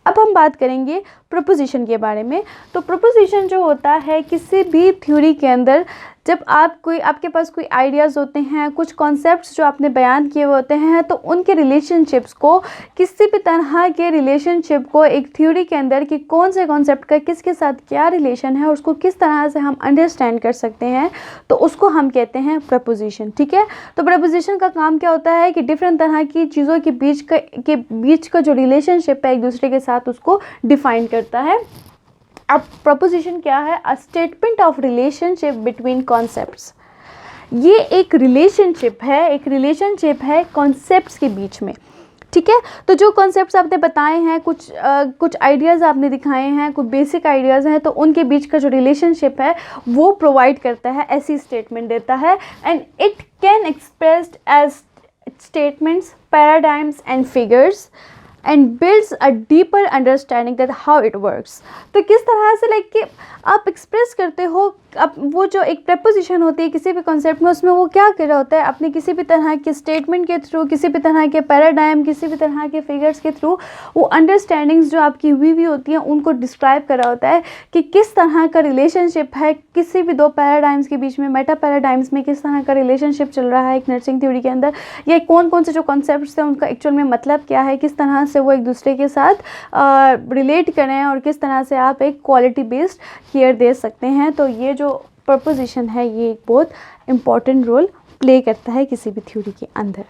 अब हम बात करेंगे प्रोपोजिशन के बारे में। तो प्रोपोजिशन जो होता है किसी भी थ्योरी के अंदर, जब आपके पास कोई आइडियाज़ होते हैं, कुछ कॉन्सेप्ट्स जो आपने बयान किए हुए होते हैं, तो उनके रिलेशनशिप्स को, किसी भी तरह के रिलेशनशिप को एक थ्योरी के अंदर कि कौन से कॉन्सेप्ट का किसके साथ क्या रिलेशन है, उसको किस तरह से हम अंडरस्टैंड कर सकते हैं, तो उसको हम कहते हैं प्रपोजिशन। ठीक है, तो प्रपोजिशन का काम क्या होता है कि डिफरेंट तरह की चीज़ों के बीच का जो रिलेशनशिप है एक दूसरे के साथ, उसको डिफाइन करता है। अब प्रपोजिशन क्या है? A statement of relationship between concepts. ये एक रिलेशनशिप है कॉन्सेप्ट्स के बीच में। ठीक है, तो जो कॉन्सेप्ट्स आपने बताए हैं, कुछ आइडियाज़ आपने दिखाए हैं, कुछ बेसिक आइडियाज़ हैं, तो उनके बीच का जो रिलेशनशिप है वो प्रोवाइड करता है, ऐसी स्टेटमेंट देता है। And it can expressed as statements, paradigms and figures and builds a deeper understanding that how it works. तो किस तरह से लाइक कि आप एक्सप्रेस करते हो, अब वो जो एक प्रपोजिशन होती है किसी भी कॉन्सेप्ट में, उसमें वो क्या कर रहा होता है, अपने किसी भी तरह के स्टेटमेंट के थ्रू, किसी भी तरह के पैराडाइम, किसी भी तरह के फिगर्स के थ्रू वो अंडरस्टैंडिंग्स जो आपकी हुई होती हैं उनको डिस्क्राइब कर रहा होता है कि किस तरह का रिलेशनशिप है किसी भी दो पैराडाइम्स के बीच में, मेटा पैराडाइम्स में किस तरह का रिलेशनशिप चल रहा है एक नर्सिंग थ्योरी के अंदर, या कौन कौन से जो कॉन्सेप्ट्स हैं उनका एक्चुअल में मतलब क्या है, किस तरह से वो एक दूसरे के साथ रिलेट करें और किस तरह से आप एक क्वालिटी बेस्ड केयर दे सकते हैं। तो ये जो प्रपोजिशन है ये एक बहुत इम्पॉर्टेंट रोल प्ले करता है किसी भी थ्योरी के अंदर।